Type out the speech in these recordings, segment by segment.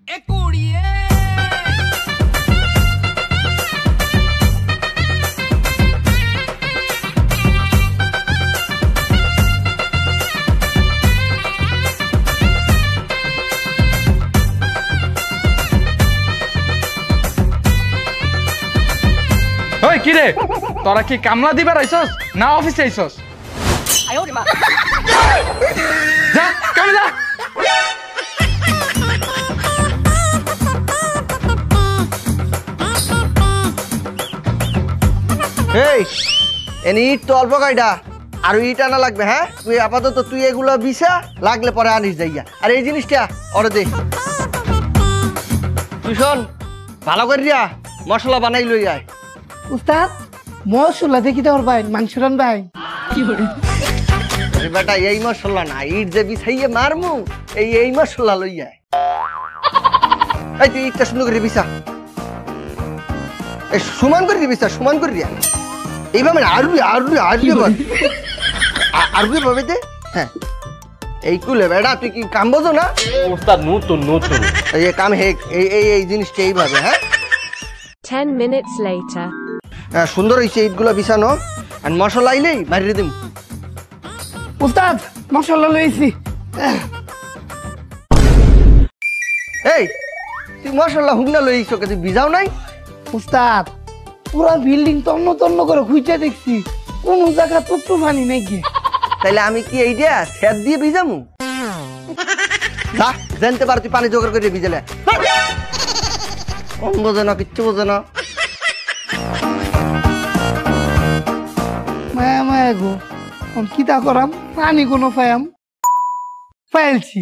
ওই কি রে, তোরা কি কামলা দিবার আইছস না অফিসে আইছস? যা কামে যা। এই এনে ইট তো অল্প কয়টা, আর ইট আনা লাগবে। হ্যাঁ তুই আপাতত তুই এগুলো বিছা, লাগলে পরে আনিস যাইয়া। আর এই জিনিসটা ওরে দে। তুই শোন, ভালো করিয়া মশলা বানাই লই আয়। উস্তাদ মশলা দেখি তো ভাই মাংস রান ভাই কি করে বেটা, এই মশলা না, ইট যে বিছাইয়ে মারমু এই মশলা লই আয়। এই তুই ইটটা সুন্দর করে বিছা, এই সমান করে বিছা, সমান করে দিয়া। এইভাবে আরবি আরবি আরবি আরবি ভাবে দে। হ্যাঁ এই কুলে বেটা, তুই কি কাম বোঝো না? ওস্তাদ নতুন নতুন এই কাম হেক এই জিনিসটা এইভাবে। হ্যাঁ 10 minutes later. হ্যাঁ সুন্দর হয়েছে ইটগুলো বিছানো। আর মশলা আইলেই মারিয়ে দিম। উস্তাদ মশলা লইছি। এই তুই মশলা হুগনা লইছ, তুই ভিজাও নাই? উস্তাদ পুরা বিল্ডিং তন্ন তন্ন করে খুঁজে দেখছি, কোন জায়গা টুকটু পানি নাই কি। তাইলে আমি কি এই দিয়া স্যাদ দিয়ে ভিজামু? না জানতে পার, তুই পানি জোগাড় করে ভিজালে। কম বোঝে না, কিচ্ছু বোঝে না। মায়া মায়া গো, কিতা করাম, পানি কোনো পায়াম পাইলছি।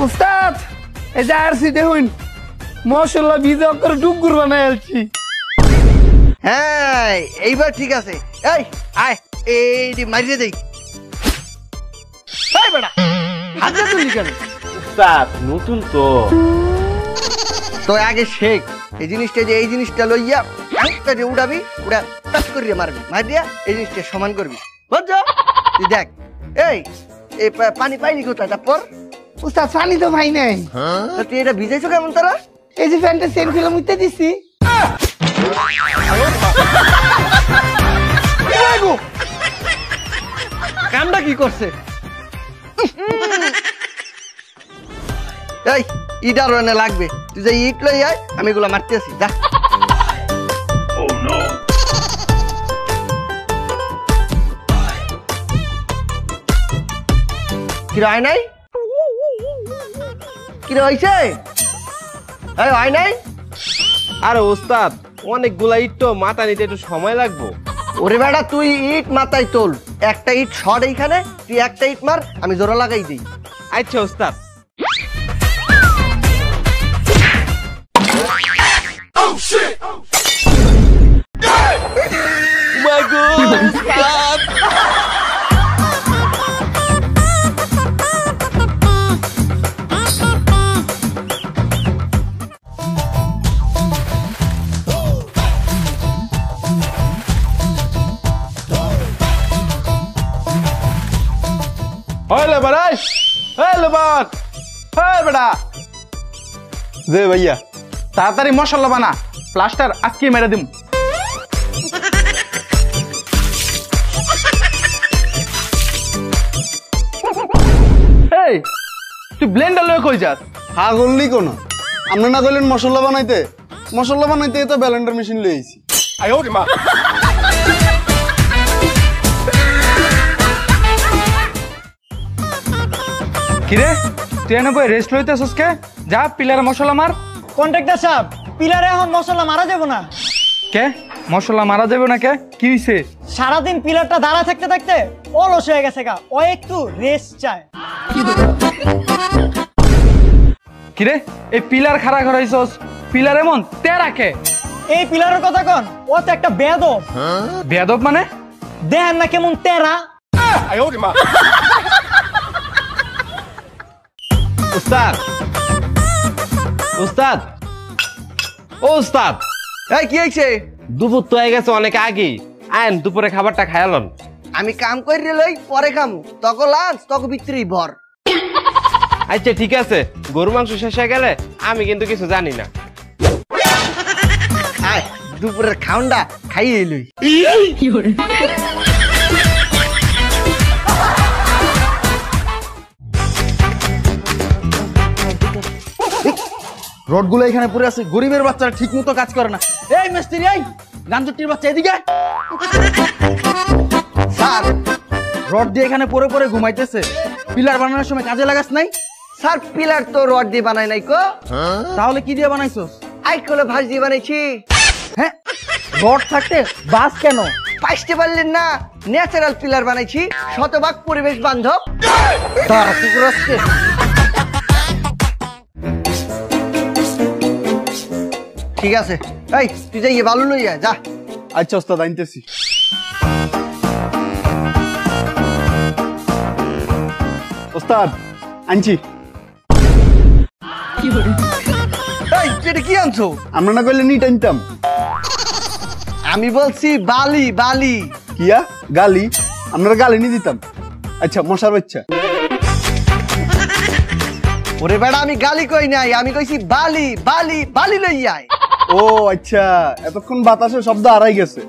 উস্তাদ এই যে আরছি দেখুন, মশলা ভিজা করে ডুগুর বানাই আলছি। হ্যাঁ এইবার ঠিক আছে। এই আয় এই মারিয়ে দেই। এই বেটা হাত দিয়ে তুলি কেন? ওস্তাদ নতুন তো তো আগে শেখ এই জিনিসটা, যে এই জিনিসটা লইয়া আংটা যে উড়াবি, উড়া টাচ করিয়া মারবি, মারিয়া এই জিনিসটা সমান করবি, বুঝছো? তুই দেখ এই পানি পাইনি কোথায়? তারপর উস্তাদ পানি তো ভাই নাই। তুই এটা ভিজাইছো কেমন তারা? এই যে প্যান্টে সেন ফিল্ম উঠতে দিছি। কামটা কি করছে? এই ইট আরো এনে লাগবে, তুই যে ইট লই আয়, আমি এগুলো মারতে আসি। যা কি হয় নাই? কি হয়েছে? হয় নাই? আরে ওস্তাদ অনেকগুলা ইট তো, মাথা নিতে একটু সময় লাগবো। ওরে বেটা তুই ইট মাথায় তোল, একটা ইট শর্ট এইখানে, তুই একটা ইট মার, আমি জোড়া লাগাই দিই। আচ্ছা ওস্তাদ। ভাইয়া তাড়াতাড়ি মশলা বানা, প্লাস্টার আজকে মেরে দিম। এই তুই ব্লেন্ডার লয়ে কই যাস? হ্যাঁ বললি কোন, আপনি না কইলেন মশলা বানাইতে? মশলা বানাইতে তো ব্লেন্ডার মেশিন লই আইছি। কিরে তুই এনে বই রেস্ট লইতেছস কে? যা পিলারে মশলা মার। কন্ট্রাক্টর সাহেব পিলারে এখন মশলা মারা যাবে না। কে মশলা মারা যাবে না কে? কি হইছে? সারাদিন পিলারটা দাঁড়া থাকতে থাকতে অলস হয়ে গেছে গা, ও একটু রেস্ট চায়। কিরে এই পিলার খাড়া করাইছস, পিলার এমন তেরা কে? এই পিলারের কথা কোন, ও তো একটা বেয়াদব। বেয়াদব মানে? দেখেন না কেমন তেরা। ওস্তাদ উস্তাদ ও উস্তাদ, এই কি হয়েছে? দুপুর তো হয়ে গেছে অনেক আগেই, আইন দুপুরে খাবারটা খায়ালন। আমি কাম করে লই পরে খামু, তখন লাঞ্চ তখন ভিতরেই ভর। আচ্ছা ঠিক আছে, গরু মাংস শেষ হয়ে গেলে আমি কিন্তু কিছু জানি না। আয় দুপুরের খাওয়ানটা খাইয়ে লই। রডগুলো এখানে পড়ে আছে, গরিবের বাচ্চারা ঠিক মতো কাজ করে না। এই মিস্ত্রি, এই গাঞ্জটির বাচ্চা এদিকে আয়। স্যার রড দিয়ে এখানে পরে পরে ঘুমাইতেছে, পিলার বানানোর সময় কাজে লাগাস নাই? স্যার পিলার তো রড দিয়ে বানাই নাই কো। তাহলে কি দিয়ে বানাইছস? আইকলে ভাঁজ দিয়ে বানাইছি। হ্যাঁ, রড থাকতে বাস কেন? পাইতে পারলেন না, ন্যাচারাল পিলার বানাইছি, শতভাগ পরিবেশ বান্ধব। দাঁড়া, কুকুর আসছে। ঠিক আছে, এই তুই যাই বালু লই আয়, যা। আচ্ছা ওস্তাদ আনতেছি। ওস্তাদ আনছি। এই এটা কি আনছো? আমরা না করলে নিট আনতাম। আমি বলছি বালি বালি। কিয়া গালি? আপনারা গালি নিয়ে দিতাম। আচ্ছা মশার বাচ্চা। ওরে বেড়া, আমি গালি কই নাই, আমি কইছি বালি বালি বালি লই আয়। ও আচ্ছা, এতক্ষণ বাতাসে শব্দ হারাই গেছে।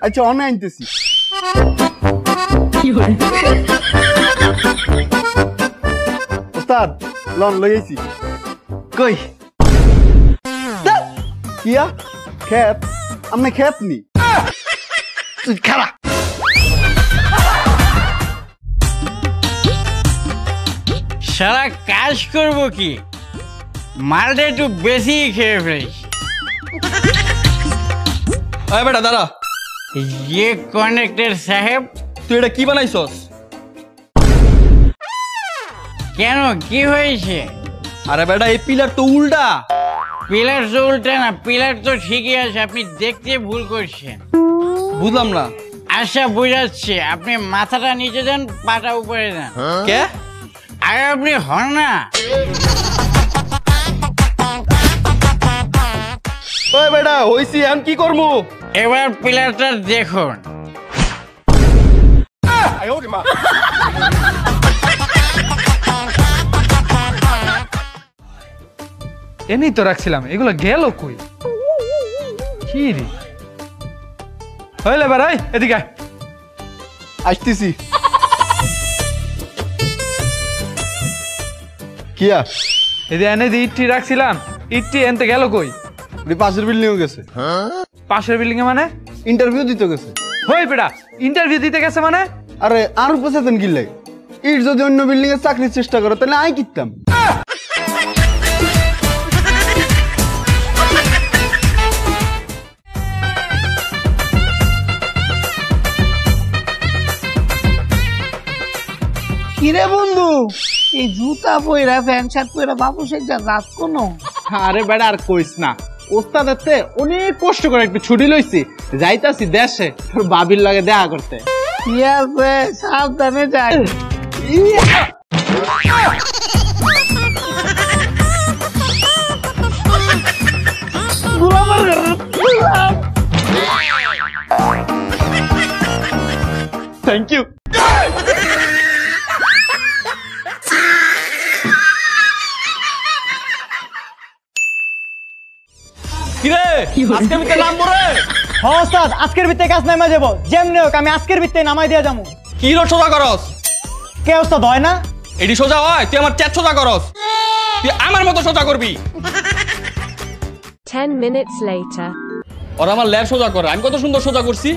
আচ্ছা অনে আনতেছি। ওস্তাদ লন লইছি। কই কিয়া খেত? আপনি খেত নি? তুই খারা। সারা কাজ করব কি, মালটা একটু বেশি খেয়ে ফেলিস। এই বেটা দাঁড়া, যে কন্ডাক্টর সাহেব, তুই এটা কি বানাইছস? কেন কি হয়েছে? আরে বেটা, এই পিলার তো উল্টা। পিলার তো উল্টা না, পিলার তো ঠিকই আছে, আপনি দেখতে ভুল করছেন। বুঝলাম না। আচ্ছা বুঝাচ্ছি, আপনি মাথাটা নিচে দেন, পাটা উপরে দেন। কে? আর আপনি হন না। ওই বেটা হইছি, আমি কি করবো? এবার পিলারটা দেখুন। এনেই তো রাখছিলাম, এগুলো গেল কই? কি রে হইলে বেড়াই, এদিকে আয়। আসতেছি। কিয়া এদিকে এনে দিয়ে ইটটি রাখছিলাম, ইটটি এনতে গেল কই? পাশের বিল্ডিং গেছে। পাশের বিল্ডিং এ মানে? ইন্টারভিউ দিতে গেছে। হই বেটা, ইন্টারভিউ দিতে গেছে মানে? আরে আর উপসেতেন কি লাই? ইট যদি অন্য বিল্ডিং এ চাকরির চেষ্টা করে তাহলে আই কিতাম। কিরে বন্ধু, এই জুতা পইরা প্যান্ট শার্ট পইরা বাবুসের যা রাত কোনো? আরে বেটা আর কইস না, ওস্তাদের তে অনেক কষ্ট করে একটু ছুটি লইছি, যাইতাছি দেশে তোর বাবির লাগে দেখা করতে। কি আছে, সাবধানে যাই। Thank you. কিরে আজকে ভিতরে নামবো রে? হ্যাঁ ওস্তাদ, আজকের ভিত্তে কাজ নামাই যাবো, যেমনি হোক আমি আজকের ভিত্তে নামাই দিয়ে যাবো। কি রোড সোজা করস? কে ওস্তাদ হয় না? এটি সোজা হয়? তুই আমার চ্যাট সোজা করস, তুই আমার মতো সোজা করবি। 10 minutes later. ওরা আমার ল্যাব সোজা করে, আমি কত সুন্দর সোজা করছি।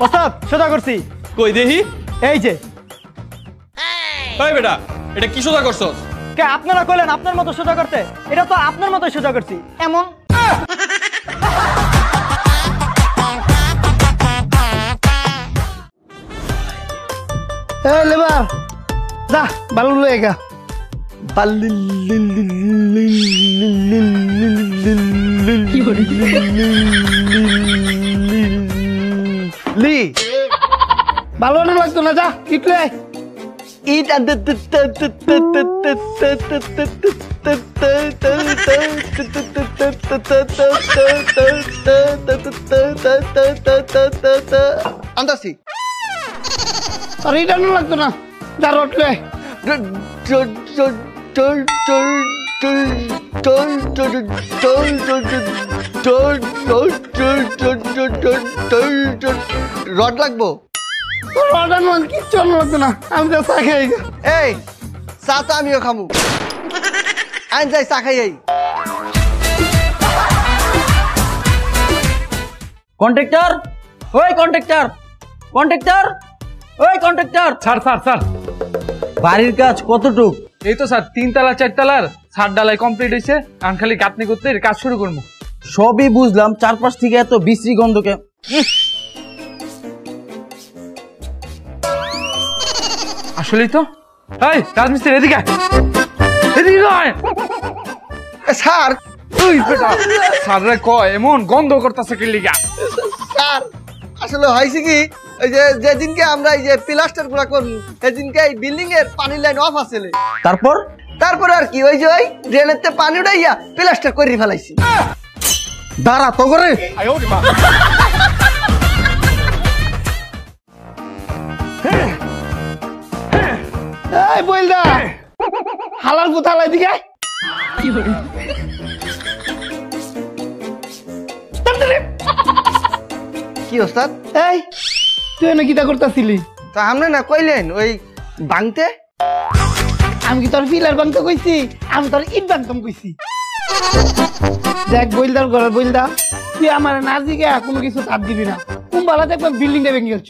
ওস্তাদ সোজা করছি। কই দেখি। এই যে। এই বেটা, এটা কি সোজা করছস? কে আপনারা কইলেন আপনার মতো সোজা করতে? এটা তো আপনার মতোই সোজা করছি। এমন এই লেবার যা, বালু লয়ে গা। লি ভালো লাগতো না, যা ইটলে ইট আনতাছি তোর এটা লাগতো না যা রটলে রড লাগবো তোর অর্ডার মান কিচ্ছু লাগতো না আমি তো চা খাই এই চা তো আমিও খামু আইন যাই চা খাই কন্ট্রাক্টর ওই কন্ট্রাক্টর কন্ট্রাক্টর ওই কন্ট্রাক্টর স্যার স্যার স্যার বাড়ির কাজ কতটুক? এই তো স্যার 3 তলা 4 তলার ছাদ ডালাই কমপ্লিট হয়েছে আমি খালি গাঁথনি করতে কাজ শুরু করবো সবই বুঝলাম, চারপাশ থেকে এত বিশ্রী গন্ধকে। আসলেই তো এই রাজমিস্ত্রি এদিকে আয়। এদিকে আয়। স্যার তুই বেটা স্যাররে কয় এমন গন্ধ করতেছে কি লিগা স্যার আসলে হয়েছে কি ওই যে যেদিনকে আমরা এই যে প্লাস্টার গুলা করবো সেদিনকে এই বিল্ডিং এর পানির লাইন অফ আছে তারপর তারপরে আর কি ওই যে ওই ড্রেনের তে পানি উঠাইয়া প্লাস্টার করে ফেলাইছি দাঁড়া তো করে এই বইলদা হালাল কোথায় এদিকে কি ওস্তাদ এই তুই এনে কিটা করতেছিলি তা আপনি না কইলেন ওই ভাঙতে আমি কি তোর পিলার ভাঙতে কইছি আমি তোর ইট ভাঙতাম কইছি দেখ বইলদার ঘরের বইলদা তুই আমার না জিগে কোনো কিছু তাপ দিবি না কুম্বালা দেখবেন বিল্ডিংটা ভেঙে গেছ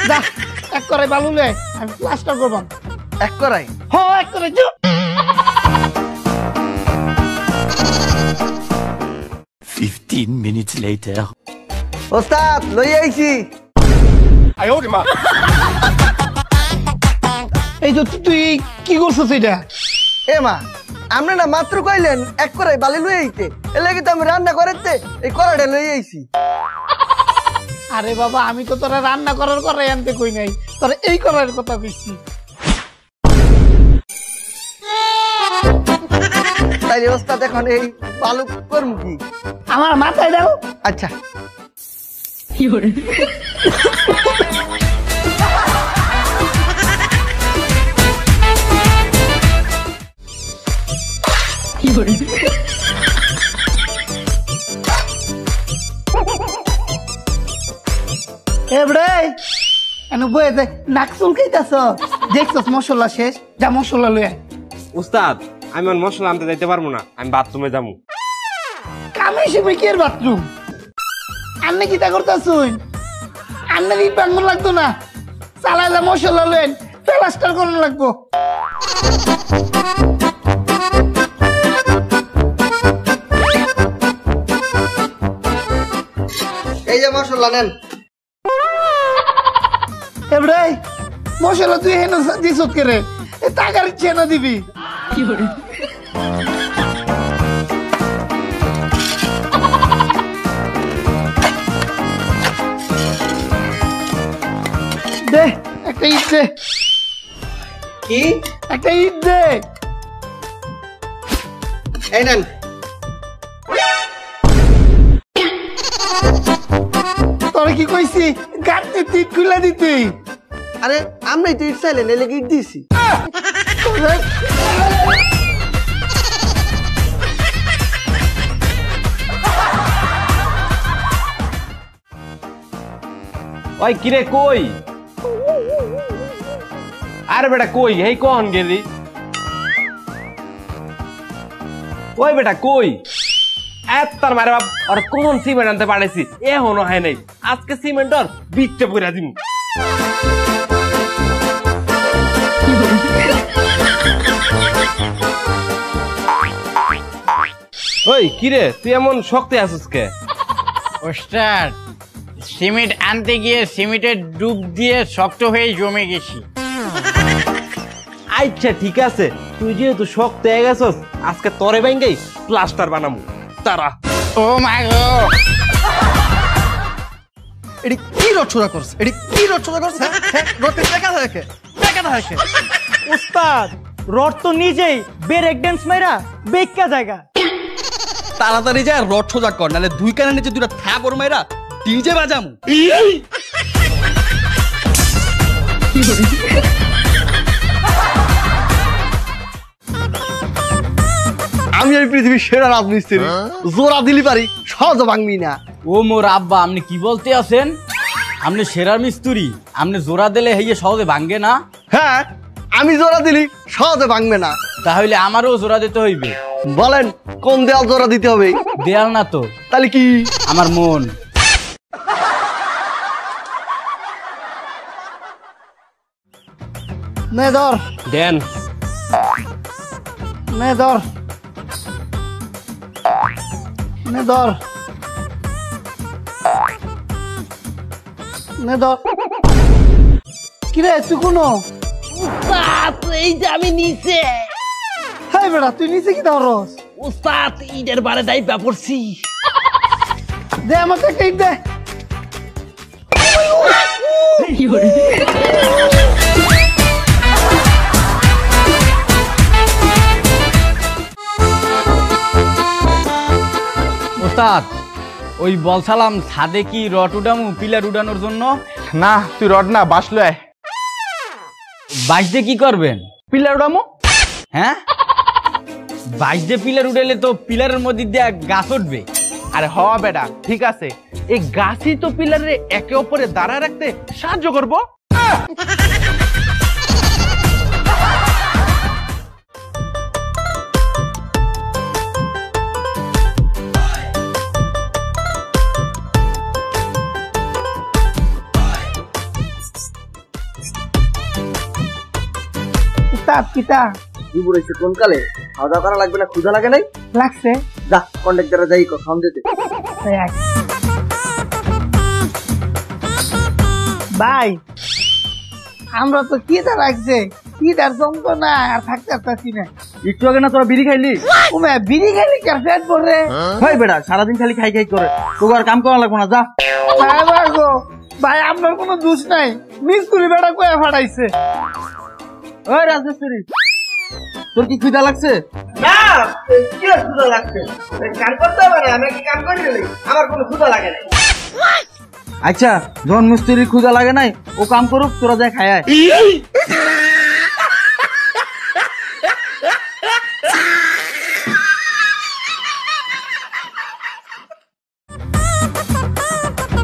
যা এক করে বালুলে আমি প্লাস্টার করবাম এক করাই হ এক করে যো 15 minutes later. ওস্তাদ লই আইছি এই তো তুই কি করছিস এটা এ মা আপনি না মাত্র কইলেন এক করাই বালি লই আইতে এর লাগি তো আমি রান্না করতে এই কড়াইটা লই আইছি আরে বাবা আমি তো তোরা রান্না করার করাই আনতে কই নাই তোরা এই করার কথা কইছি তাইলে ওস্তাদ এখন এই বালু করমু কি আমার মাথায় দাও আচ্ছা এবড়ে এনে বয়ে দে নাক চুলকাইতাছ দেখছস মশলা শেষ যা মশলা লই আয় উস্তাদ আমি আর মশলা আনতে যাইতে পারবো না, আমি বাথরুমে যাবো। কামে শিবে কি এর বাথরুম আন্নে কিটা করতাছুন আন্নে ইট ভাঙন লাগতো না চালাইলে মশলা লইন প্লাস্টার করন লাগবো এই যে মশলা নেন এবড়ে মশলা তুই হেন দিছত করে এ টাকার ইচ্ছে না দিবি কি করে দে একটা ইট দে কি একটা ইট দে এই নেন তোরা কি কইছি গাড়তে ইট খুলে দিতে আরে আমরাই তো ইট চাইলেন এলে ইট দিছি ওই কিরে কই? আরে বেটা কই, এই কখন গেলি? ওই বেটা কই? এত্তার মারে বাপ আর কোন সিমেন্ট আনতে পারেছি এখনো হয় নাই, আজকে সিমেন্ট আর বিটটা পুরা দিমু। ওই কিরে তুই এমন শক্তি আছিস কে? ওস্তাদ সিমেন্ট আনতে গিয়ে সিমেন্টের ডুব দিয়ে শক্ত হয়ে জমে গেছি। আচ্ছা ঠিক আছে, তুই যেহেতু শক্ত হয়ে গেছস আজকে তরে ব্যাঙ্গেই প্লাস্টার বানামু। তারা ও মাই গড, এটি কি রচনা করছে? এটি কি রচনা করছে? রোতে দেখা থাকে দেখা থাকে উস্তাদ রড তো নিজেই ব্রেক ড্যান্স মাইরা বেক্কা জায়গা। তাড়াতাড়ি যায় রড সোজা কর, নাহলে দুই কানের নিচে দুটা থ্যাপ ওর মাইরা ডিজে বাজামু। আমি এই পৃথিবীর সেরা রাজমিস্ত্রি, জোড়া দিলি পারি সহজ ভাঙবি না। ও মোর আব্বা, আপনি কি বলতে আছেন? আপনি সেরা মিস্ত্রি, আপনি জোড়া দিলে হইয়ে সহজে ভাঙ্গে না? হ্যাঁ, আমি জোড়া দিলি সহজে ভাঙবে না। তাহলে আমারও জোড়া দিতে হইবে। বলেন কোন দেয়াল জোড়া দিতে হবে? দেয়াল না তো, তাহলে কি? আমার মন। নে ধর, দেন। নে ধর, নে ধর, নে ধর। কিরে তুই কোনো এই যে আমি নিচে। হ্যাঁ বেটা, তুই নিচে কি ধরস? উস্তাদ ঈদের বারে দাইবা পড়ছি। দে আমাকে একটা ইট দে। ওস্তাদ, ওই বলছিলাম ছাদে কি রড উডামু পিলার উডানোর জন্য? না, তুই রড না বাঁশ লয়। বাঁশ দিয়ে কি করবেন? পিলার উড়ামো। হ্যাঁ, বাঁশ দিয়ে পিলার উঠাইলে তো পিলারের মধ্যে দিয়ে গাছ উঠবে। আরে হ বেটা, ঠিক আছে, এই গাছই তো পিলারে একে অপরে দাঁড়ায় রাখতে সাহায্য করবো। উস্তাদ কিতা কি বলেছে কোন কালে? খাওয়া দাওয়া করা লাগবে না? ক্ষুধা লাগে নাই? লাগছে? যা কন্ট্রাক্টরে যাই খাওয়ান দিতে। ভাই আমরা তো খিদা লাগছে, খিদার যন্ত্রণা আর থাকতে পারছি না। একটু আগে না তোরা বিড়ি খাইলি? ওমে বিড়ি খাইলি কি আর পেট ভরে? ভাই বেটা সারাদিন খালি খাই খাই করে, তোকে আর কাম করা লাগবে না, যা। ভাই গো, ভাই আপনার কোনো দোষ নাই, মিস্ত্রি বেটা কয়ে ফাটাইছে। ওই রাজমিস্ত্রি, তোর কি ক্ষুধা লাগছে? না, কি ক্ষুধা লাগছে? কাম করতে পারে, আমি কি কাম করি না? আমার কোনো ক্ষুধা লাগে না। আচ্ছা, যখন মিস্ত্রির ক্ষুধা লাগে নাই, ও কাম করুক, তোরা যায় খায়।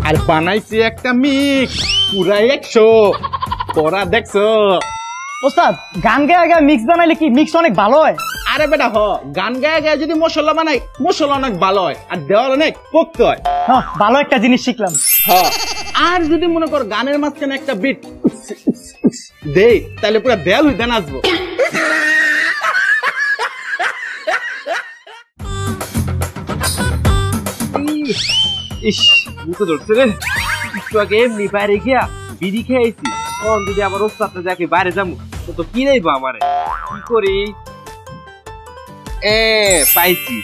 আর বানাইছি একটা মিক্স, পুরা 100। তোরা দেখছো? ওস্তাদ গান গায়ে গায়ে মিক্স বানাইলে কি মিক্স অনেক ভালো হয়? আরে বেটা হ, গান গায়ে গায়ে যদি মশলা বানাই, মশলা অনেক ভালো হয় আর দেওয়াল অনেক পোক্ত হয়। হ্যাঁ, ভালো একটা জিনিস শিখলাম। হ্যাঁ, আর যদি মনে কর গানের মাঝখানে একটা বিট দেই, তাহলে পুরো দেয়াল হইতে নাচবো। ইস, মুখে ধরছে রে। একটু আগে এমনি বাইরে গিয়া বিড়ি খেয়েছি, তখন যদি আবার ওস্তাদটা যাকে বাইরে যাবো তো কি নেইবো আমারে? কি করি? পাইছি,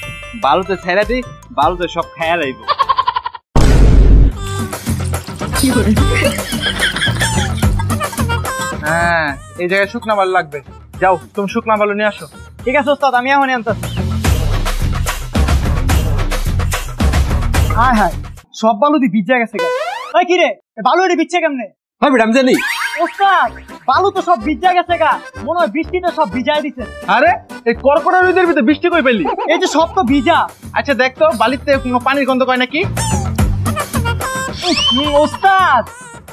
বালুতে ছেড়া দিই, বালুতে সব খায়া যাইব। হ্যাঁ, এই জায়গায় শুকনা বালু লাগবে। যাও, তুমি শুকনা বালু নিয়ে আসো। ঠিক আছে ওস্তাদ, আমি এখনই আনতাছি। হ্যাঁ হ্যাঁ, সব বালু দিয়ে ভিজা গেছে। ওই কি রে, বালু এটি ভিজছে কেমনে? হ্যাঁ ম্যাডাম, জানি ওস্তাদ বালু তো সব ভিজা গেছে গা, মনে হয় বৃষ্টিতে সব ভিজায় দিছে। আরে এই কড়কড়া রোদের ভিতরে বৃষ্টি কই পেলি? এই যে সব তো ভিজা। আচ্ছা দেখ তো, বালিতে কোনো পানির গন্ধ কয় নাকি? ওস্তাদ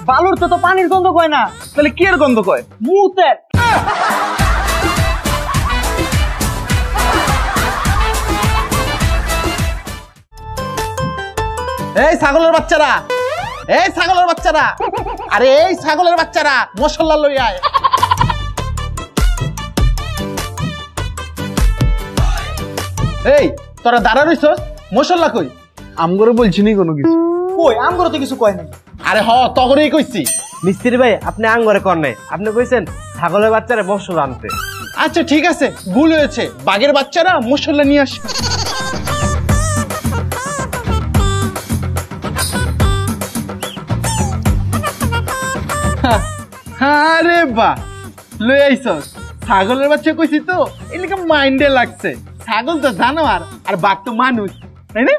বালুর তো পানির গন্ধ কয় না। তাহলে কি এর গন্ধ কয়? মুতের। এই ছাগলের বাচ্চারা, এই ছাগলের বাচ্চারা, আরে এই ছাগলের বাচ্চারা, মশলা লই আয়। এই তোরা দাঁড়া রইছস, মশলা কই? আমগরে বলছি নি কোনো কিছু। কই আমগরে তো কিছু কয় নাই। আরে হ, তগরেই কইছি। মিস্ত্রি ভাই, আপনি আঙ্গরে কর নাই, আপনি কইছেন ছাগলের বাচ্চারা মশলা আনতে। আচ্ছা ঠিক আছে, ভুল হয়েছে, বাঘের বাচ্চারা মশলা নিয়ে আসে। আরে বাহ, লই আইছস ছাগলের বাচ্চা কইছি তো এলাকা মাইন্ডে লাগছে ছাগল তো জানোয়ার আর বাঘ তো মানুষ তাই না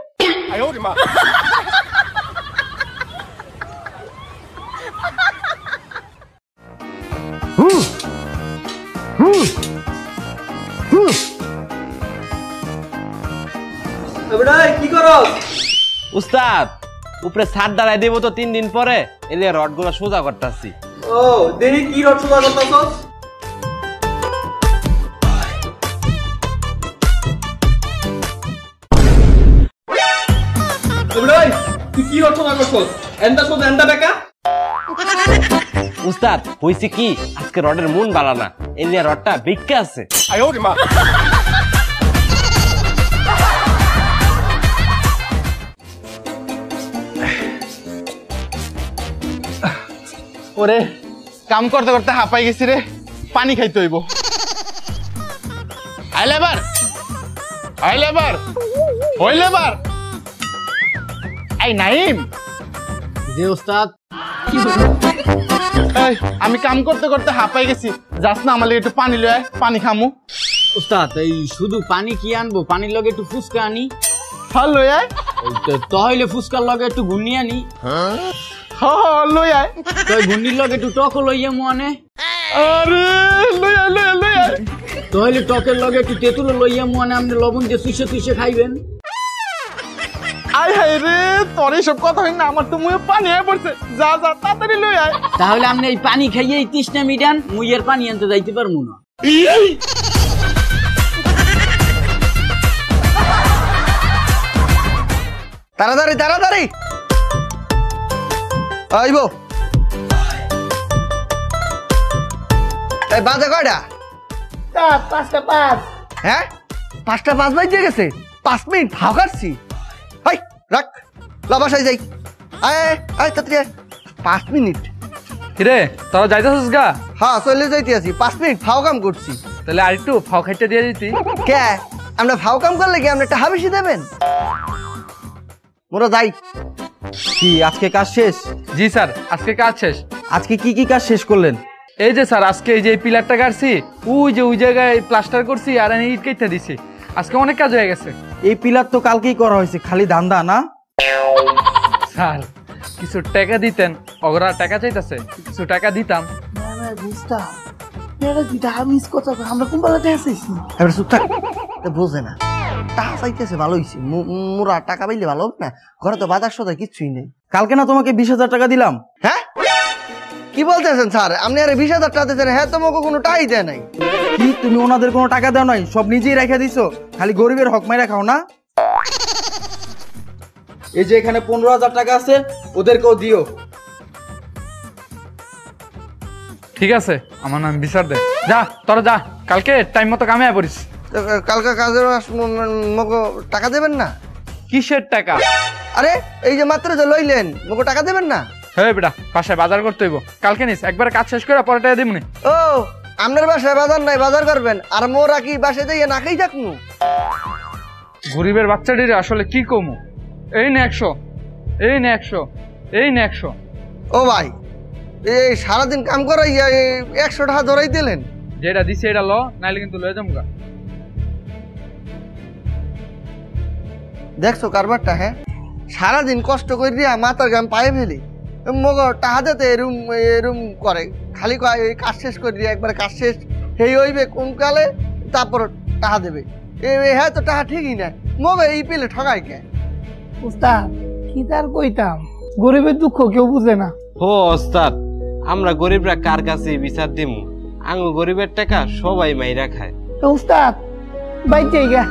কি করো উস্তাদ উপরে ছাদ দাঁড়াই দেবো তো 3 দিন পরে এলে রড গুলো সোজা করতেছি ও দেরি কি রড সোজা করতেছস তুই কি রড সোজা করছস এন্ডা সোজা এন্ডা বেকা উস্তাদ হইছে কি আজকে রডের মন বালা না এলে রডটা বিক্কা আছে ওরে কাম করতে করতে হাঁপাই গেছি রে পানি খাইতে হইব আইলেবার হইলেবার এই নাইম জি উস্তাদ এই আমি কাম করতে করতে হাঁপাই গেছি যাস না আমার লাগি একটু পানি লয় পানি খামু উস্তাদ এই শুধু পানি কি আনবো পানির লগে একটু ফুচকা আনি হ্যাঁ লয় আয় তাহলে ফুচকার লগে একটু ঘুরনি আনি হ্যাঁ লয় আয় তো ঘুরনির লগে একটু টকও লইয়া মনে আরে লয় আয় তাহলে টকের লগে একটু তেঁতুল লইয়া মনে আপনি লবণ দিয়ে তুইসে খাইবেন আয় হায় রে তোর এইসব কথা হয় না আমার তো মুখে পানি আয় পড়ছে যা যা তাড়াতাড়ি লয় আয় তাহলে আপনি এই পানি খাইয়ে এই তৃষ্ণা মিটান মুইয়ের পানি আনতে যাইতে পারবো না তাড়াতাড়ি তাড়াতাড়ি আইবো এই বাজে কয়টা 5:05 হ্যাঁ 5:05 বাজে গেছে 5 মিনিট ভাও কাটছি হাই রাখ লাবাসাই যাই আয় আয় তাড়াতাড়ি 5 মিনিট কিরে তোরা যাইতেছিস গা হ্যাঁ চলে যাইতে আছি 5 মিনিট ফাও কাম করছি তাহলে আর একটু ফাও খাইতে দিয়ে দিতি কে আমরা ফাও কাম করলে কি আপনি টাকা বেশি দেবেন মোরা যাই কি আজকে কাজ শেষ? জি স্যার আজকে কাজ শেষ। আজকে কি কাজ শেষ করলেন? এই যে স্যার আজকে এই যে পিলারটা কাটছি ওই জায়গায় প্লাস্টার করছি আর আমি ইট কেটে দিছি আজকে অনেক কাজ হয়ে গেছে। এই পিলার তো কালকেই করা হয়েছে খালি ধান্দা না স্যার কিছু টাকা দিতেন ওরা টাকা চাইতেছে কিছু টাকা দিতাম বুঝতাম মিস কথা আমরা কোনবেলাতে আসিছি এবার চুপ থাক বোঝে না টাকা চাইতেছে ভালো হয়েছে মোরা টাকা পাইলে ভালো হবে না ঘরে তো বাজার সদায় কিচ্ছুই নেই কালকে না তোমাকে 20,000 টাকা দিলাম হ্যাঁ কি বলতেছেন স্যার আপনি আরে 20,000 টাকা দিতেছেন হ্যাঁ তোমাকে কোনো টাকাই দেয় নাই কি তুমি ওনাদের কোনো টাকা দাও নাই সব নিজেই রেখে দিছো খালি গরিবের হক মাইরা খাও না এই যে এখানে 15,000 টাকা আছে ওদেরকেও দিও ঠিক আছে আমার নাম বিচার দে যা তোরা যা কালকে টাইম মতো কামে পড়িস কালকে কাজের মগো টাকা দেবেন না কিসের টাকা আরে এই যে মাত্র যে লইলেন মগো টাকা দেবেন না হ্যাঁ বেটা বাসায় বাজার করতে হইব কালকে নিস একবার কাজ শেষ করে পরে টাকা দিবনি ও আপনার বাসায় বাজার নাই বাজার করবেন আর মোরা কি বাসায় যাইয়ে না খাই যাকমু গরিবের বাচ্চাটির আসলে কি কমু এই নে 100 এই নে 100 এই নে 100 ও ভাই এই সারাদিন কাম করাইয়া 100 টাকা ধরাই দিলেন যেটা দিছে এটা ল নাইলে কিন্তু লয়ে যামগা দেখছো কারবারটা হ্যাঁ সারাদিন কষ্ট করিয়া মাথার গাম পায়ে ফেলি মগো টাকা দিতে এরম করে খালি কাজ শেষ করে দিয়ে একবার কাজ শেষ হেই হইবে কোন কালে তারপর টাকা দেবে হ্যাঁ তো টাকা ঠিকই না মগো এই পেলে ঠগাই কে উস্তাদ কি তার কইতাম গরিবের দুঃখ কেউ বুঝে না ও ওস্তাদ আমরা গরিবরা কার কাছে বিচার দিমু আঙ্গু গরিবের টাকা সবাই মাইরা খায় উস্তাদ বাইতে গা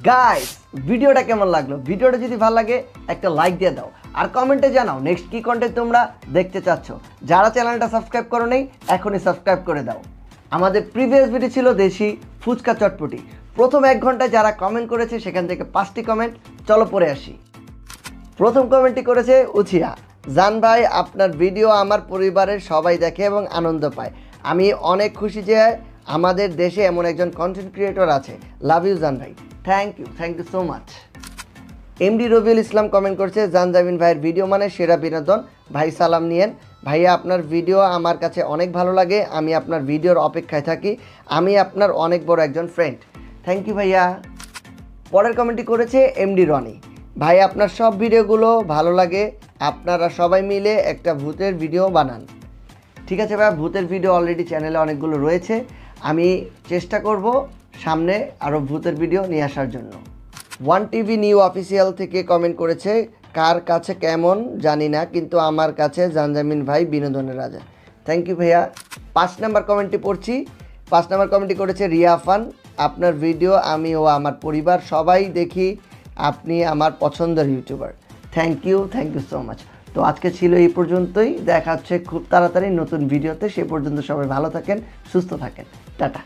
গাইস ভিডিওটা কেমন লাগলো ভিডিওটা যদি ভালো লাগে একটা লাইক দিয়ে দাও আর কমেন্টে জানাও নেক্সট কি কন্টেন্ট তোমরা দেখতে চাচ্ছ যারা চ্যানেলটা সাবস্ক্রাইব করো নাই এখনই সাবস্ক্রাইব করে দাও আমাদের প্রিভিয়াস ভিডিও ছিল দেশি ফুচকা চটপটি প্রথম 1 ঘন্টায় যারা কমেন্ট করেছে সেখান থেকে 5টি কমেন্ট চলো পড়ে আসি প্রথম কমেন্টটি করেছে উছিয়া জান ভাই আপনার ভিডিও আমার পরিবারের সবাই দেখে এবং আনন্দ পায় আমি অনেক খুশি যে আমাদের দেশে এমন একজন কন্টেন্ট ক্রিয়েটর আছে। লাভ ইউ জান ভাই, thank you so much. MD Rabiul Islam comment করছে, জানজামিন ভাইয়ের ভিডিও মানে সেরা বিনোদন, ভাই সালাম নিয়েন। ভাইয়া আপনার ভিডিও আমার কাছে অনেক ভালো লাগে, আমি আপনার ভিডিওর অপেক্ষায় থাকি, আমি আপনার অনেক বড় একজন ফ্রেন্ড। থ্যাংক ইউ ভাইয়া। পরের কমেন্টটি করেছে এমডি রনি, ভাই আপনার সব ভিডিওগুলো ভালো লাগে, আপনারা সবাই মিলে একটা ভূতের ভিডিও বানান। ঠিক আছে ভাইয়া, ভূতের ভিডিও অলরেডি চ্যানেলে অনেকগুলো রয়েছে, আমি চেষ্টা করব সামনে আরও ভূতের ভিডিও নিয়ে আসার জন্য। ওয়ান টিভি নিউ অফিসিয়াল থেকে কমেন্ট করেছে, কার কাছে কেমন জানি না, কিন্তু আমার কাছে জানজামিন ভাই বিনোদনের রাজা। থ্যাংক ইউ ভাইয়া। 5 নাম্বার কমেন্টটি পড়ছি। 5 নাম্বার কমেন্টটি করেছে রিয়া ফান, আপনার ভিডিও আমি ও আমার পরিবার সবাই দেখি, আপনি আমার পছন্দের YouTuber. Thank you so much. তো আজকে ছিল এই পর্যন্তই, দেখা হচ্ছে খুব তাড়াতাড়ি নতুন ভিডিওতে। সে পর্যন্ত সবাই ভালো থাকেন, সুস্থ থাকেন, টাটা।